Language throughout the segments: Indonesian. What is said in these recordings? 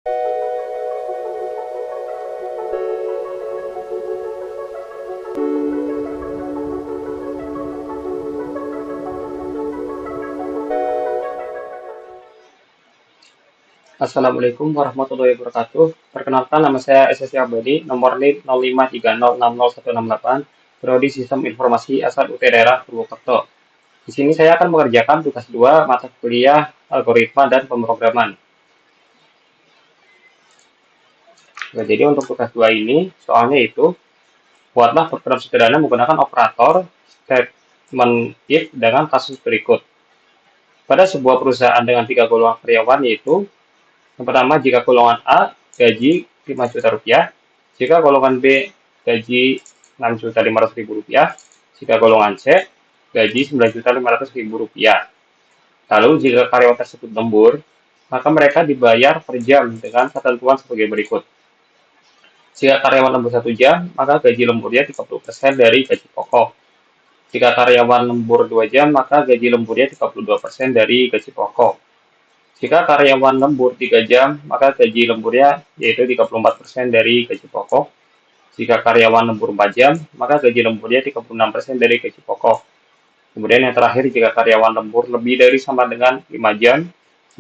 Assalamualaikum warahmatullahi wabarakatuh. Perkenalkan, nama saya SSY Abadi, nomor NIM 0530606168, Prodi Sistem Informasi asal UT Daerah Purwokerto. Di sini saya akan mengerjakan tugas 2 mata kuliah algoritma dan pemrograman. Nah, jadi untuk tugas 2 ini, soalnya itu, buatlah program sederhana menggunakan operator statement if dengan kasus berikut. Pada sebuah perusahaan dengan 3 golongan karyawan, yaitu yang pertama, jika golongan A gaji 5 juta rupiah, jika golongan B gaji 6.500.000 rupiah, jika golongan C gaji 9.500.000 rupiah. Lalu jika karyawan tersebut lembur, maka mereka dibayar per jam dengan ketentuan sebagai berikut. Jika karyawan lembur 1 jam, maka gaji lemburnya 30% dari gaji pokok. Jika karyawan lembur 2 jam, maka gaji lemburnya 32% dari gaji pokok. Jika karyawan lembur 3 jam, maka gaji lemburnya yaitu 34% dari gaji pokok. Jika karyawan lembur 4 jam, maka gaji lemburnya 36% dari gaji pokok. Kemudian yang terakhir, jika karyawan lembur lebih dari sama dengan 5 jam,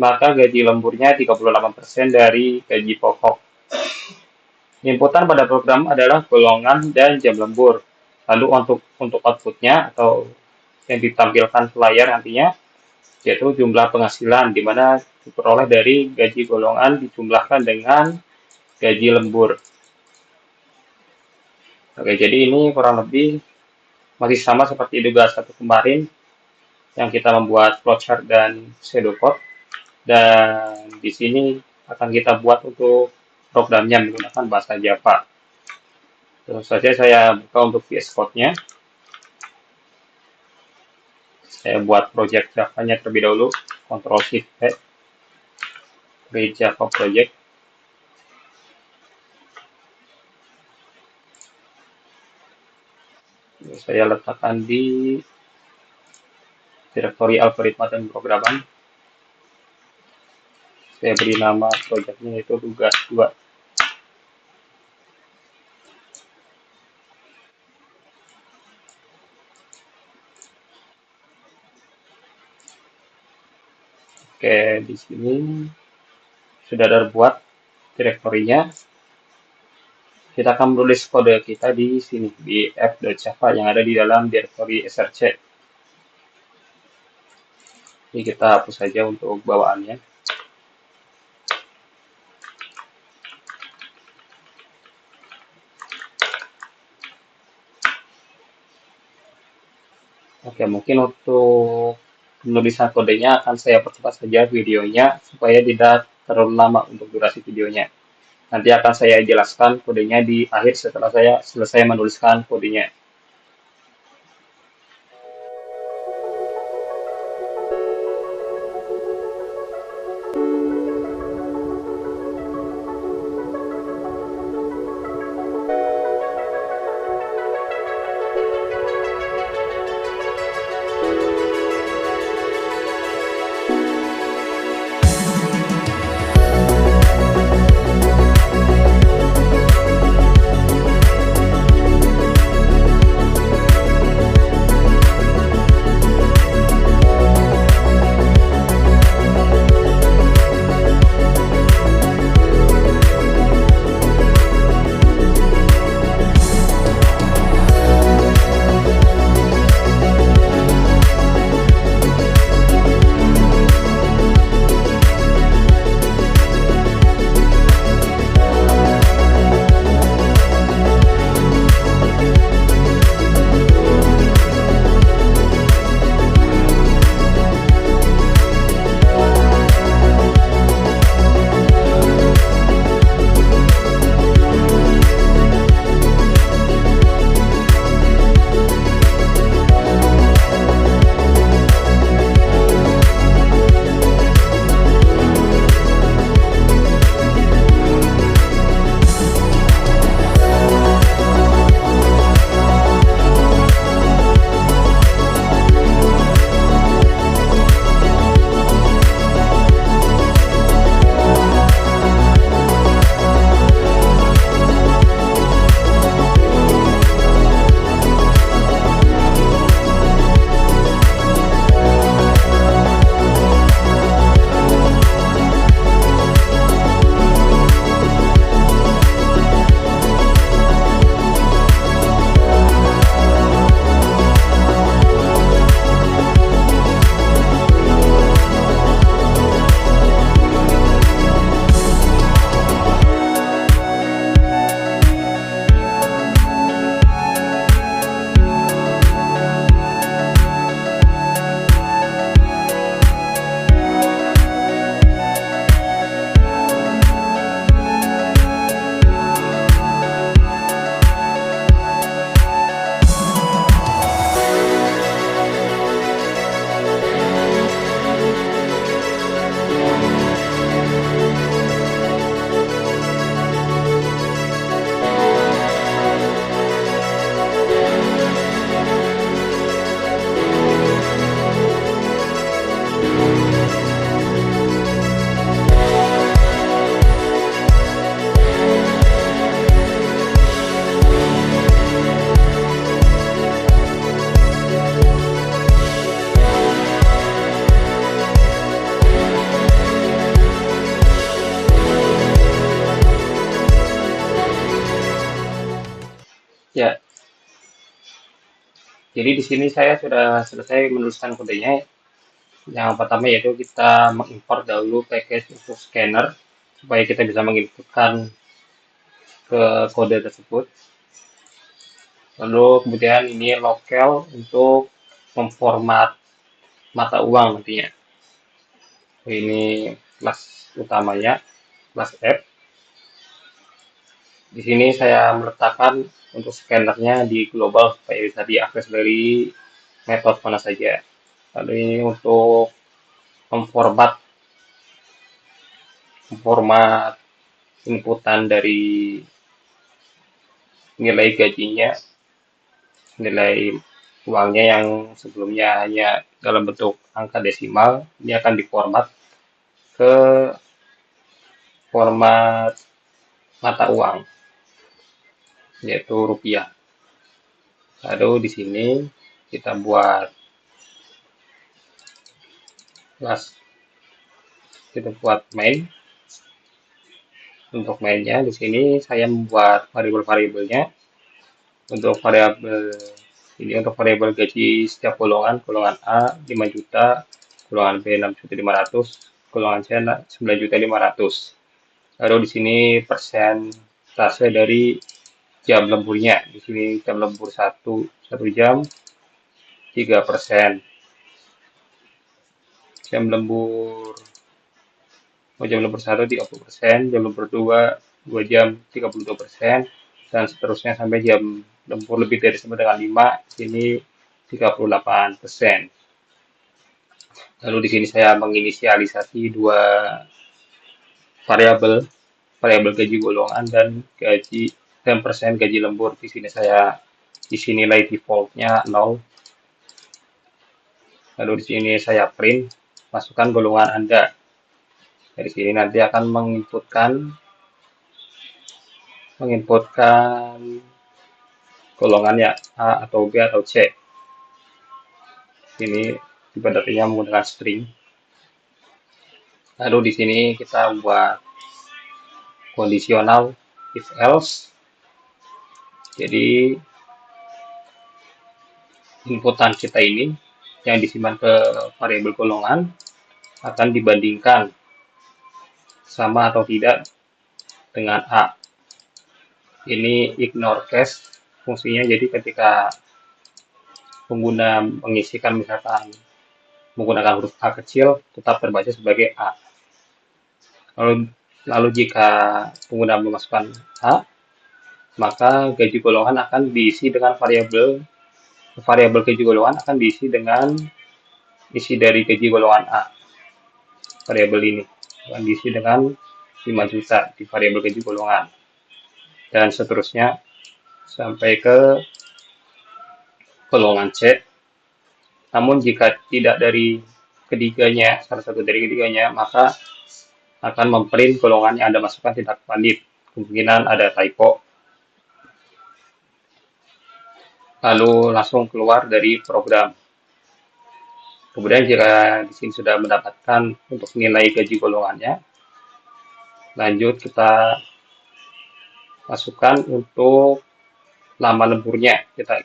maka gaji lemburnya 38% dari gaji pokok. Inputan pada program adalah golongan dan jam lembur. Lalu untuk outputnya atau yang ditampilkan ke layar nantinya, yaitu jumlah penghasilan, di mana diperoleh dari gaji golongan dijumlahkan dengan gaji lembur. Oke, jadi ini kurang lebih masih sama seperti tugas 1 kemarin, yang kita membuat flowchart dan pseudocode. Dan di sini akan kita buat untuk programnya menggunakan bahasa Java. Terus saja saya buka untuk VS Code-nya. Saya buat project Java-nya terlebih dahulu, Ctrl+Shift+V, create Java project. Saya letakkan di direktori algoritma dan pemrograman. Saya beri nama projectnya yaitu tugas 2. Oke, di sini sudah terbuat direktorinya. Kita akan menulis kode kita di sini, di f.java yang ada di dalam direktori src. Ini kita hapus saja untuk bawaannya. Oke, mungkin untuk penulisan kodenya akan saya percepat saja videonya supaya tidak terlalu lama untuk durasi videonya. Nanti akan saya jelaskan kodenya di akhir setelah saya selesai menuliskan kodenya. Jadi di sini saya sudah selesai menuliskan kodenya. Yang pertama yaitu kita mengimport dahulu package untuk scanner supaya kita bisa menginputkan ke kode tersebut. Lalu kemudian ini local untuk memformat mata uang nantinya. Ini kelas utamanya, kelas F. Di sini saya meletakkan untuk scannernya di global supaya bisa diakses dari metode mana saja. Lalu ini untuk memformat memformat inputan dari nilai gajinya, nilai uangnya yang sebelumnya hanya dalam bentuk angka desimal, ini akan diformat ke format mata uang, yaitu rupiah. Lalu di sini kita buat kelas, kita buat main. Untuk mainnya di sini saya membuat variabel-variabelnya. Untuk variabel ini untuk variabel gaji setiap golongan, golongan A 5 juta, golongan B 6.500.000, golongan C 9.500.000. Lalu di sini persentase dari jam lemburnya. Di sini jam lembur satu jam 3%. Jam lembur jam lembur 1 30%, jam lembur 2 jam 32%, dan seterusnya sampai jam lembur lebih dari sama dengan 5, di sini 38%. Lalu di sini saya menginisialisasi dua variabel, variabel gaji golongan dan persen gaji lembur. Di sini saya isi nilai defaultnya 0. Lalu di sini saya print, masukkan golongan Anda. Dari sini nanti akan menginputkan golongannya A atau B atau C. Ini tipe datanya menggunakan string. Lalu di sini kita buat kondisional if else. Jadi inputan kita ini yang disimpan ke variabel golongan akan dibandingkan sama atau tidak dengan A. Ini ignore case fungsinya, jadi ketika pengguna mengisikan misalkan menggunakan huruf A kecil tetap terbaca sebagai A. Lalu jika pengguna memasukkan A, maka gaji golongan akan diisi dengan variabel gaji golongan akan diisi dengan isi dari gaji golongan A. Variabel ini akan diisi dengan 5 juta di variabel gaji golongan. Dan seterusnya sampai ke golongan C. Namun jika tidak dari ketiganya, salah satu dari ketiganya, maka akan memprint golongan yang Anda masukkan tidak valid. Kemungkinan ada typo. Lalu langsung keluar dari program. Kemudian jika di sini sudah mendapatkan untuk nilai gaji golongannya, lanjut kita masukkan untuk lama lemburnya. Kita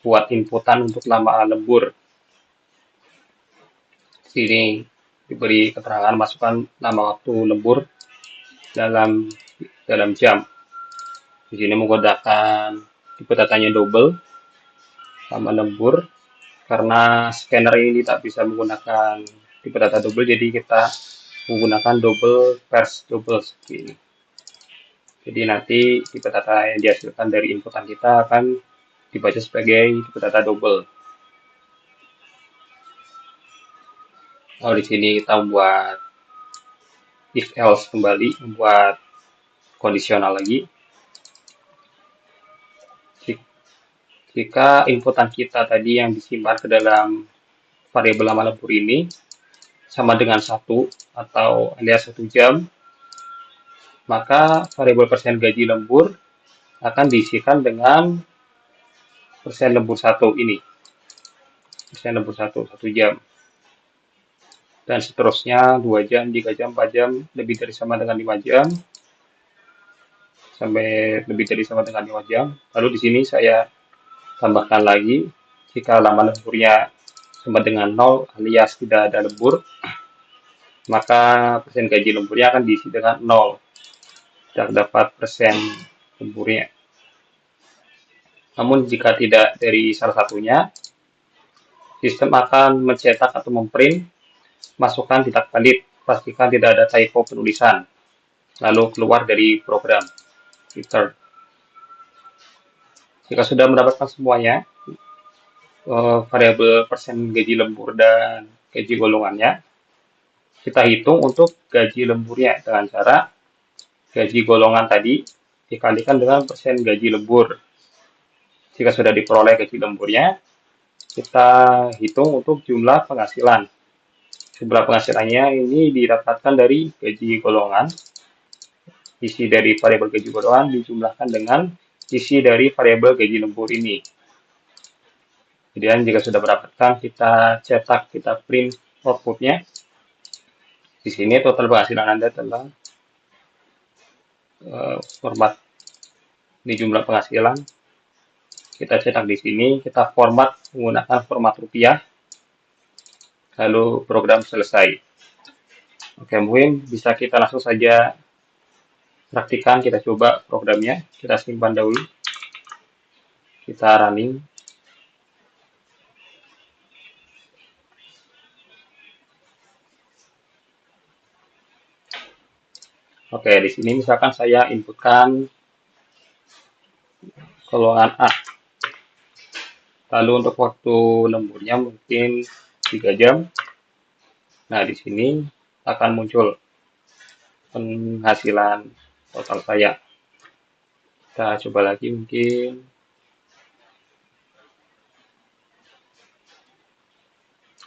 buat inputan untuk lama lembur. Sini diberi keterangan masukkan lama waktu lembur dalam jam. Di sini menggunakan tipe datanya double lama lembur, karena scanner ini tak bisa menggunakan tipe data double, jadi kita menggunakan double pairs double seperti ini. Jadi nanti tipe data yang dihasilkan dari inputan kita akan dibaca sebagai tipe data double. Lalu di sini kita membuat if else kembali, membuat kondisional lagi. Jika inputan kita tadi yang disimpan ke dalam variabel lama lembur ini sama dengan 1 atau alias 1 jam, maka variabel persen gaji lembur akan diisikan dengan persen lembur 1 ini. Persen lembur 1 jam. Dan seterusnya 2 jam, 3 jam, 4 jam, lebih dari sama dengan 5 jam, sampai lebih dari sama dengan 5 jam. Lalu di sini saya tambahkan lagi Jika lama lemburnya sama dengan 0 alias tidak ada lembur, maka persen gaji lemburnya akan diisi dengan 0. Terdapat persen lemburnya. Namun jika tidak dari salah satunya, sistem akan mencetak atau memprint masukkan tidak valid, pastikan tidak ada typo penulisan, lalu keluar dari program return. Jika sudah mendapatkan semuanya, variabel persen gaji lembur dan gaji golongannya, kita hitung untuk gaji lemburnya dengan cara gaji golongan tadi dikalikan dengan persen gaji lembur. Jika sudah diperoleh gaji lemburnya, kita hitung untuk jumlah penghasilan. Jumlah penghasilannya ini didapatkan dari gaji golongan. Isi dari variabel gaji golongan dijumlahkan dengan isi dari variabel gaji lembur ini. Kemudian jika sudah mendapatkan, kita cetak, kita print outputnya. Di sini total penghasilan Anda telah format di jumlah penghasilan. Kita cetak di sini, kita format menggunakan format rupiah, lalu program selesai. Oke, mungkin bisa kita langsung saja praktikan, kita coba programnya, kita simpan dahulu, kita running. Oke, di sini misalkan saya inputkan golongan A. Lalu untuk waktu lemburnya mungkin 3 jam. Nah, di sini akan muncul penghasilan total saya. Kita coba lagi mungkin.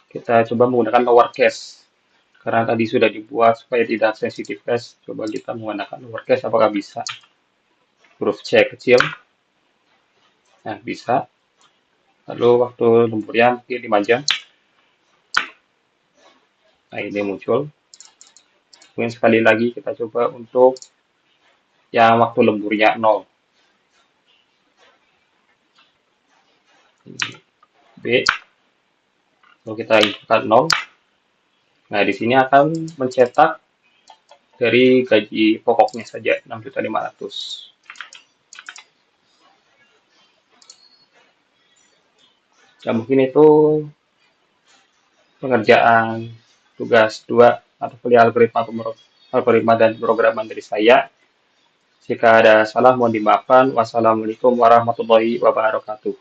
Kita coba menggunakan lowercase. Karena tadi sudah dibuat supaya tidak sensitif case. Coba kita menggunakan lowercase, apakah bisa? Huruf C kecil. Nah, bisa. Lalu waktu lemburnya mungkin 5 jam. Nah, ini muncul. Mungkin sekali lagi kita coba untuk yang waktu lemburnya 0. B. Lalu kita inputkan 0. Nah, di sini akan mencetak dari gaji pokoknya saja 6.500.000. Ya, mungkin itu pengerjaan tugas 2 atau kuliah algoritma dan pemrograman dari saya. Jika ada salah mohon dimaafkan. Wassalamualaikum warahmatullahi wabarakatuh.